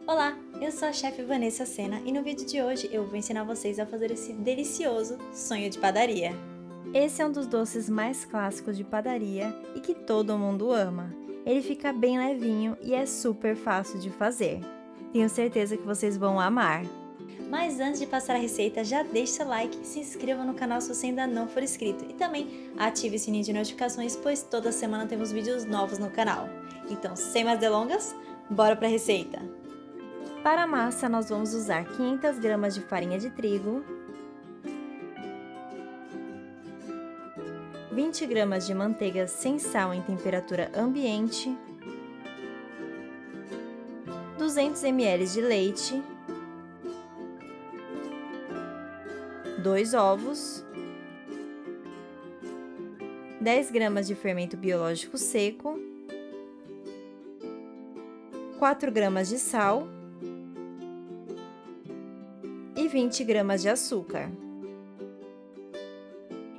Olá, eu sou a chefe Vanessa Sena e no vídeo de hoje eu vou ensinar vocês a fazer esse delicioso sonho de padaria. Esse é um dos doces mais clássicos de padaria e que todo mundo ama. Ele fica bem levinho e é super fácil de fazer. Tenho certeza que vocês vão amar. Mas antes de passar a receita, já deixe seu like, se inscreva no canal se você ainda não for inscrito e também ative o sininho de notificações, pois toda semana temos vídeos novos no canal. Então, sem mais delongas, bora para a receita! Para a massa, nós vamos usar 500 gramas de farinha de trigo, 20 gramas de manteiga sem sal em temperatura ambiente, 200 ml de leite, 2 ovos, 10 gramas de fermento biológico seco, 4 gramas de sal e 20 gramas de açúcar.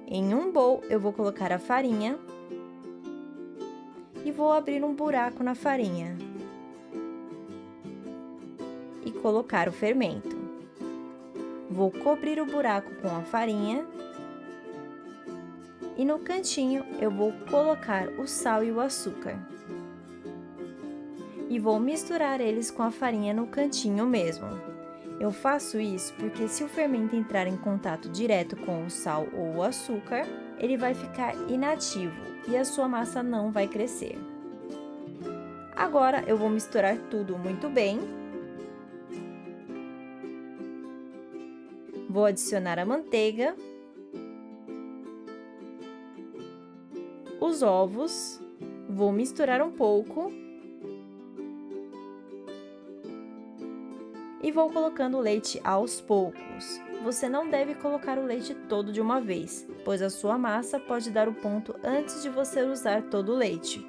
Em um bowl, eu vou colocar a farinha e vou abrir um buraco na farinha e colocar o fermento. Vou cobrir o buraco com a farinha e no cantinho eu vou colocar o sal e o açúcar. E vou misturar eles com a farinha no cantinho mesmo. Eu faço isso porque se o fermento entrar em contato direto com o sal ou o açúcar, ele vai ficar inativo e a sua massa não vai crescer. Agora eu vou misturar tudo muito bem. Vou adicionar a manteiga, os ovos, vou misturar um pouco e vou colocando o leite aos poucos. Você não deve colocar o leite todo de uma vez, pois a sua massa pode dar o ponto antes de você usar todo o leite.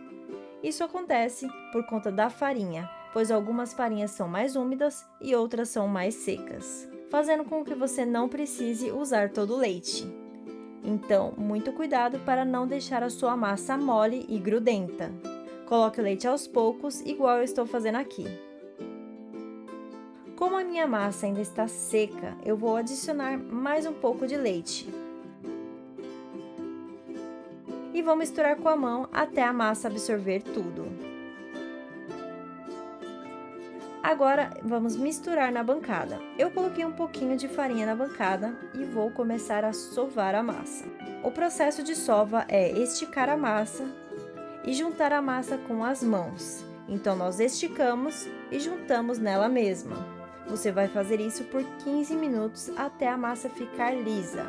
Isso acontece por conta da farinha, pois algumas farinhas são mais úmidas e outras são mais secas, fazendo com que você não precise usar todo o leite. Então, muito cuidado para não deixar a sua massa mole e grudenta. Coloque o leite aos poucos, igual eu estou fazendo aqui. Como a minha massa ainda está seca, eu vou adicionar mais um pouco de leite. E vou misturar com a mão até a massa absorver tudo. Agora, vamos misturar na bancada. Eu coloquei um pouquinho de farinha na bancada e vou começar a sovar a massa. O processo de sova é esticar a massa e juntar a massa com as mãos. Então, nós esticamos e juntamos nela mesma. Você vai fazer isso por 15 minutos até a massa ficar lisa.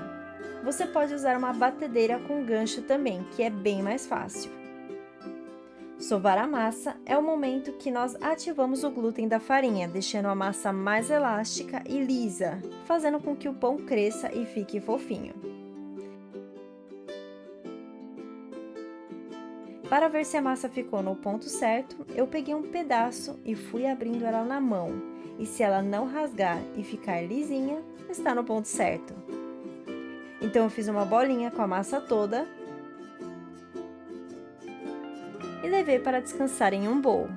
Você pode usar uma batedeira com gancho também, que é bem mais fácil. Sovar a massa é o momento que nós ativamos o glúten da farinha, deixando a massa mais elástica e lisa, fazendo com que o pão cresça e fique fofinho. Para ver se a massa ficou no ponto certo, eu peguei um pedaço e fui abrindo ela na mão. E se ela não rasgar e ficar lisinha, está no ponto certo. Então, eu fiz uma bolinha com a massa toda e levei para descansar em um bowl.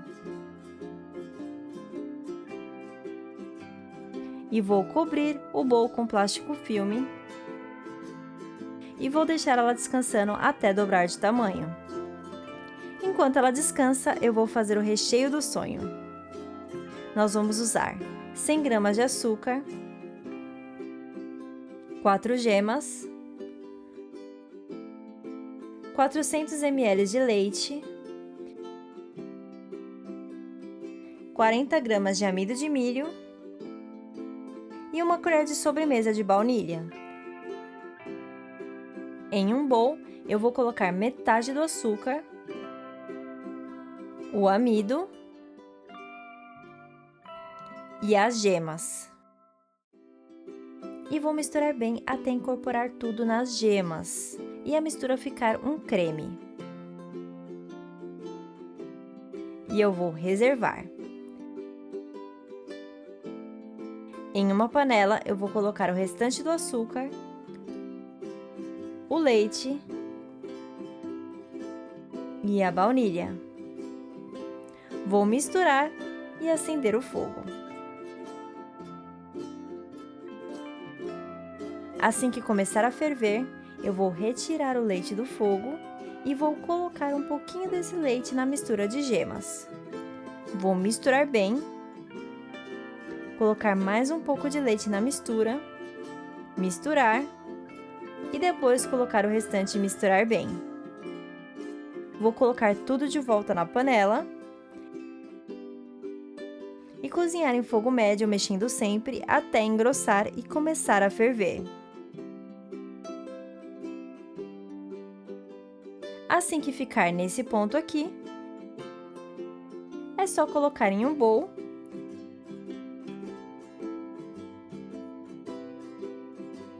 E vou cobrir o bowl com plástico filme e vou deixar ela descansando até dobrar de tamanho. Enquanto ela descansa, eu vou fazer o recheio do sonho. Nós vamos usar 100 gramas de açúcar, 4 gemas, 400 ml de leite, 40 gramas de amido de milho e uma colher de sobremesa de baunilha. Em um bowl, eu vou colocar metade do açúcar, o amido e as gemas. E vou misturar bem até incorporar tudo nas gemas e a mistura ficar um creme. E eu vou reservar. Em uma panela, eu vou colocar o restante do açúcar, o leite e a baunilha. Vou misturar e acender o fogo. Assim que começar a ferver, eu vou retirar o leite do fogo e vou colocar um pouquinho desse leite na mistura de gemas. Vou misturar bem, colocar mais um pouco de leite na mistura, misturar e depois colocar o restante e misturar bem. Vou colocar tudo de volta na panela e cozinhar em fogo médio, mexendo sempre até engrossar e começar a ferver. Assim que ficar nesse ponto aqui, é só colocar em um bowl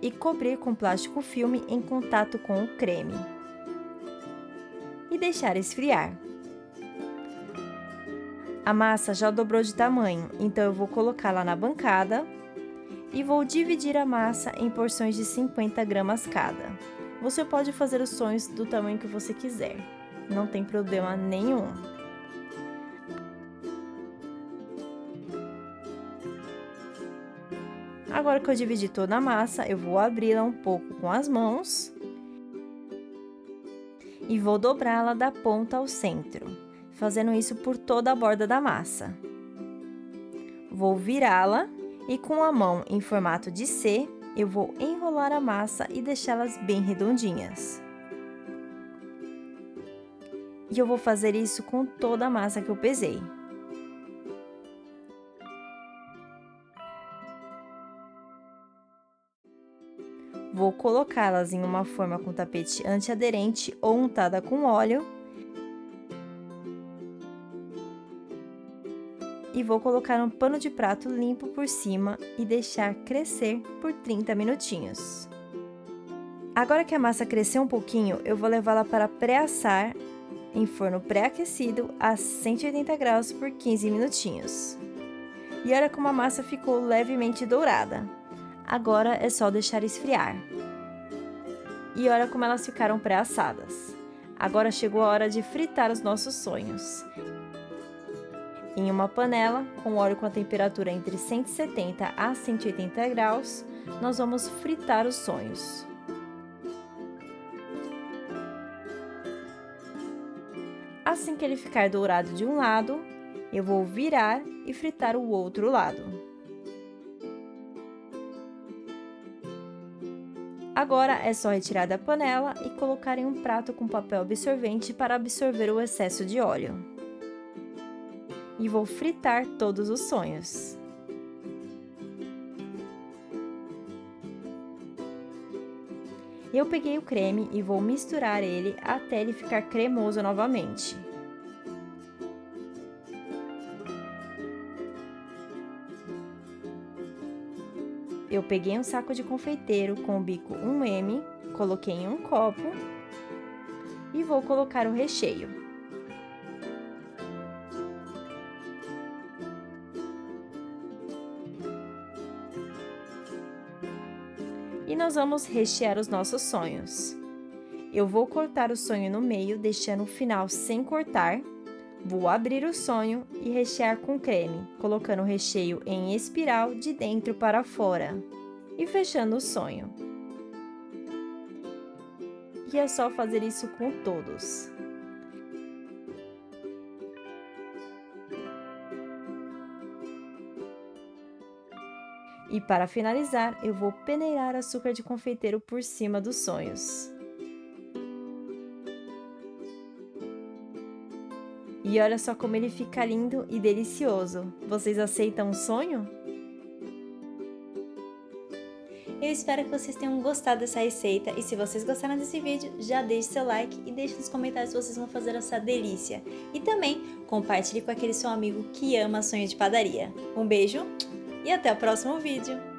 e cobrir com plástico filme em contato com o creme e deixar esfriar. A massa já dobrou de tamanho, então eu vou colocá-la na bancada e vou dividir a massa em porções de 50 gramas cada. Você pode fazer os sonhos do tamanho que você quiser, não tem problema nenhum. Agora que eu dividi toda a massa, eu vou abri-la um pouco com as mãos e vou dobrá-la da ponta ao centro, fazendo isso por toda a borda da massa. Vou virá-la e com a mão em formato de C, eu vou enrolar a massa e deixá-las bem redondinhas. E eu vou fazer isso com toda a massa que eu pesei. Vou colocá-las em uma forma com tapete antiaderente ou untada com óleo. E vou colocar um pano de prato limpo por cima e deixar crescer por 30 minutinhos. Agora que a massa cresceu um pouquinho, eu vou levá-la para pré-assar em forno pré-aquecido a 180 graus por 15 minutinhos. E olha como a massa ficou levemente dourada. Agora é só deixar esfriar. E olha como elas ficaram pré-assadas. Agora chegou a hora de fritar os nossos sonhos. Em uma panela, com óleo com a temperatura entre 170 a 180 graus, nós vamos fritar os sonhos. Assim que ele ficar dourado de um lado, eu vou virar e fritar o outro lado. Agora é só retirar da panela e colocar em um prato com papel absorvente para absorver o excesso de óleo. E vou fritar todos os sonhos. Eu peguei o creme e vou misturar ele até ele ficar cremoso novamente. Eu peguei um saco de confeiteiro com o bico 1M, coloquei em um copo e vou colocar o recheio. E nós vamos rechear os nossos sonhos. Eu vou cortar o sonho no meio, deixando o final sem cortar. Vou abrir o sonho e rechear com creme, colocando o recheio em espiral de dentro para fora. E fechando o sonho. E é só fazer isso com todos. E para finalizar, eu vou peneirar açúcar de confeiteiro por cima dos sonhos. E olha só como ele fica lindo e delicioso. Vocês aceitam o sonho? Eu espero que vocês tenham gostado dessa receita e se vocês gostaram desse vídeo, já deixe seu like e deixe nos comentários se vocês vão fazer essa delícia. E também compartilhe com aquele seu amigo que ama sonho de padaria. Um beijo! E até o próximo vídeo!